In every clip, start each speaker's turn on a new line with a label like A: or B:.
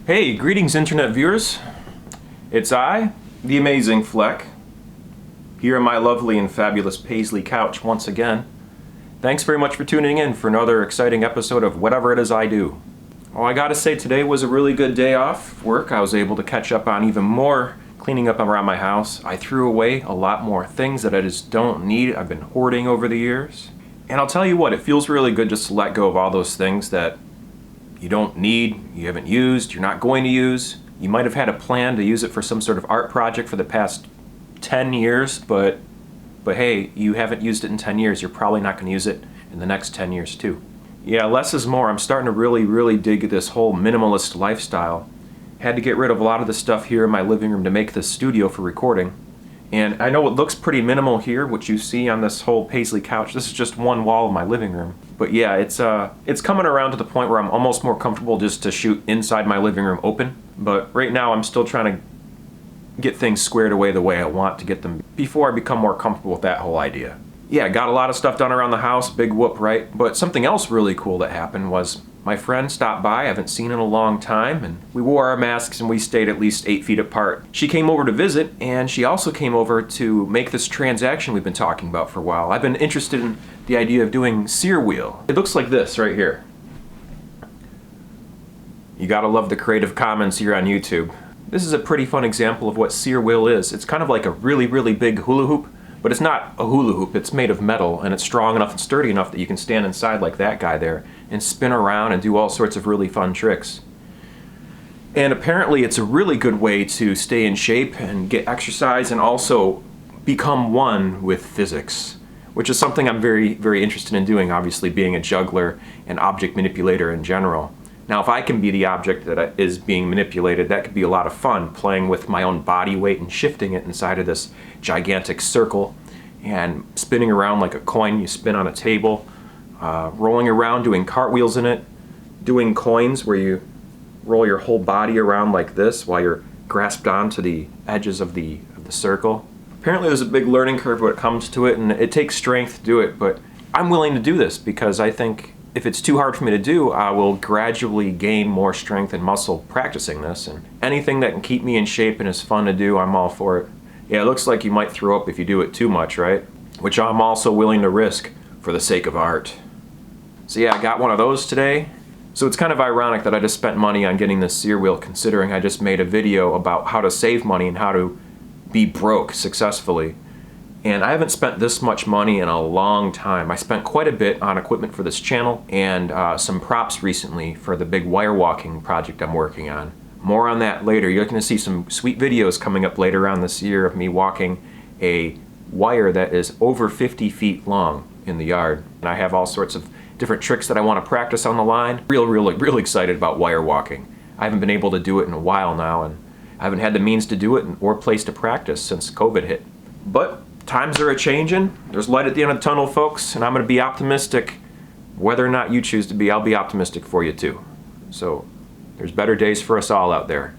A: Hey, greetings internet viewers. It's I, the amazing Flec, here on my lovely and fabulous Paisley couch once again. Thanks very much for tuning in for another exciting episode of whatever it is I do. Well, I gotta say today was a really good day off work. I was able to catch up on even more cleaning up around my house. I threw away a lot more things that I just don't need. I've been hoarding over the years. And I'll tell you what, it feels really good just to let go of all those things that you don't need, you haven't used, you're not going to use. You might have had a plan to use it for some sort of art project for the past 10 years, but hey, you haven't used it in 10 years, you're probably not going to use it in the next 10 years too. Yeah, less is more. I'm starting to really dig this whole minimalist lifestyle. Had to get rid of a lot of the stuff here in my living room to make this studio for recording. And I know it looks pretty minimal here, what you see on this whole Paisley couch. This is just one wall of my living room. But yeah, it's coming around to the point where I'm almost more comfortable just to shoot inside my living room open. But right now I'm still trying to get things squared away the way I want to get them before I become more comfortable with that whole idea. Yeah, got a lot of stuff done around the house, big whoop, right? But something else really cool that happened was my friend stopped by, I haven't seen in a long time, and we wore our masks and we stayed at least 8 feet apart. She came over to visit, and she also came over to make this transaction we've been talking about for a while. I've been interested in the idea of doing CYR WHEEL. It looks like this right here. You gotta love the Creative Commons here on YouTube. This is a pretty fun example of what CYR WHEEL is. It's kind of like a really big hula hoop, but it's not a hula hoop, it's made of metal, and it's strong enough and sturdy enough that you can stand inside like that guy there and spin around and do all sorts of really fun tricks. And apparently it's a really good way to stay in shape and get exercise and also become one with physics, which is something I'm very interested in doing, obviously being a juggler and object manipulator in general. Now if I can be the object that is being manipulated, that could be a lot of fun, playing with my own body weight and shifting it inside of this gigantic circle and spinning around like a coin you spin on a table, rolling around doing cartwheels in it, doing coins where you roll your whole body around like this while you're grasped onto the edges of the circle. Apparently there's a big learning curve when it comes to it, and it takes strength to do it, but I'm willing to do this because I think if it's too hard for me to do, I will gradually gain more strength and muscle practicing this, and anything that can keep me in shape and is fun to do, I'm all for it. Yeah, it looks like you might throw up if you do it too much, right? Which I'm also willing to risk for the sake of art. So yeah, I got one of those today. So it's kind of ironic that I just spent money on getting this CYR WHEEL, considering I just made a video about how to save money and how to be broke successfully. And I haven't spent this much money in a long time. I spent quite a bit on equipment for this channel and some props recently for the big wire walking project I'm working on. More on that later. You're going to see some sweet videos coming up later on this year of me walking a wire that is over 50 feet long in the yard. And I have all sorts of different tricks that I want to practice on the line. Really excited about wire walking. I haven't been able to do it in a while now, and I haven't had the means to do it or place to practice since COVID hit. But times are a-changin'. There's light at the end of the tunnel, folks, and I'm going to be optimistic. Whether or not you choose to be, I'll be optimistic for you too. So there's better days for us all out there.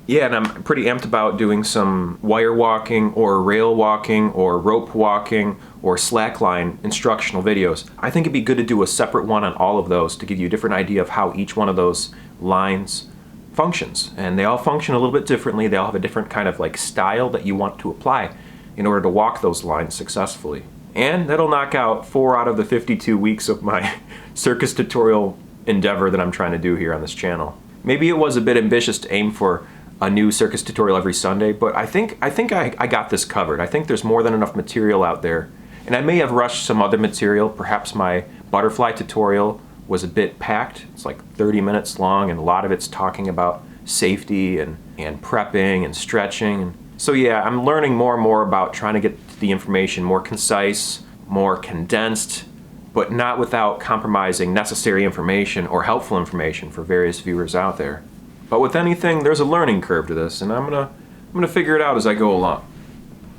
A: Yeah, and I'm pretty amped about doing some wire walking or rail walking or rope walking or slackline instructional videos. I think it'd be good to do a separate one on all of those to give you a different idea of how each one of those lines functions. And they all function a little bit differently. They all have a different kind of like style that you want to apply in order to walk those lines successfully. And that'll knock out 4 out of the 52 weeks of my circus tutorial endeavor that I'm trying to do here on this channel. Maybe it was a bit ambitious to aim for a new circus tutorial every Sunday, but I think I got this covered. I think there's more than enough material out there. And I may have rushed some other material. Perhaps my butterfly tutorial was a bit packed. It's like 30 minutes long, and a lot of it's talking about safety and prepping and stretching. So yeah, I'm learning more and more about trying to get the information more concise, more condensed, but not without compromising necessary information or helpful information for various viewers out there. But with anything, there's a learning curve to this, and I'm gonna figure it out as I go along.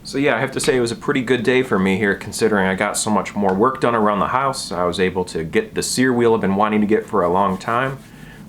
A: So yeah, I have to say it was a pretty good day for me here, considering I got so much more work done around the house. I was able to get the CYR WHEEL I've been wanting to get for a long time,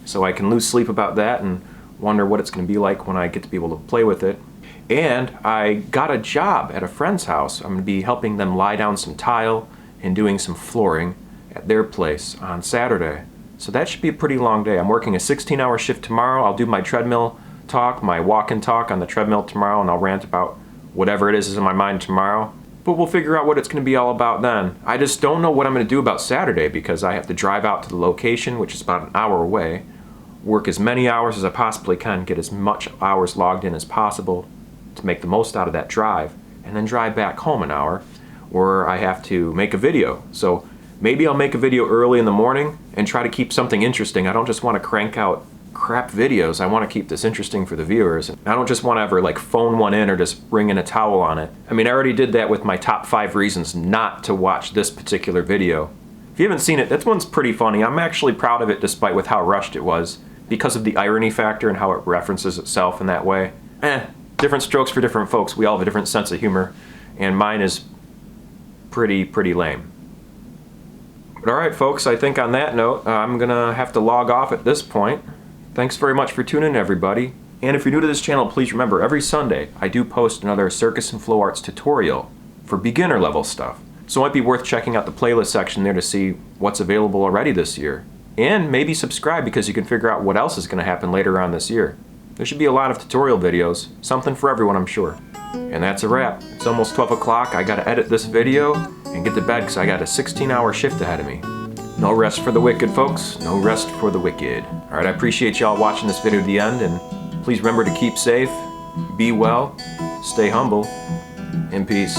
A: so I can lose sleep about that and wonder what it's gonna be like when I get to be able to play with it. And I got a job at a friend's house. I'm gonna be helping them lie down some tile and doing some flooring at their place on Saturday. So that should be a pretty long day. I'm working a 16-hour shift tomorrow. I'll do my treadmill talk, my walk and talk on the treadmill tomorrow, and I'll rant about whatever it is in my mind tomorrow. But we'll figure out what it's going to be all about then. I just don't know what I'm going to do about Saturday because I have to drive out to the location, which is about an hour away, work as many hours as I possibly can, get as much hours logged in as possible to make the most out of that drive, and then drive back home an hour where I have to make a video. So maybe I'll make a video early in the morning and try to keep something interesting. I don't just want to crank out crap videos. I want to keep this interesting for the viewers. I don't just want to ever like phone one in or just bring in a towel on it. I mean, I already did that with my top 5 reasons not to watch this particular video. If you haven't seen it, that one's pretty funny. I'm actually proud of it despite with how rushed it was because of the irony factor and how it references itself in that way. Different strokes for different folks. We all have a different sense of humor, and mine is pretty lame. But alright folks, I think on that note, I'm gonna have to log off at this point. Thanks very much for tuning in, everybody. And if you're new to this channel, please remember, every Sunday I do post another circus and flow arts tutorial for beginner level stuff. So it might be worth checking out the playlist section there to see what's available already this year. And maybe subscribe because you can figure out what else is going to happen later on this year. There should be a lot of tutorial videos, something for everyone I'm sure. And that's a wrap. It's almost 12 o'clock, I gotta edit this video and get to bed because I got a 16-hour shift ahead of me. No rest for the wicked, folks. No rest for the wicked. Alright, I appreciate y'all watching this video to the end, and please remember to keep safe, be well, stay humble, and peace.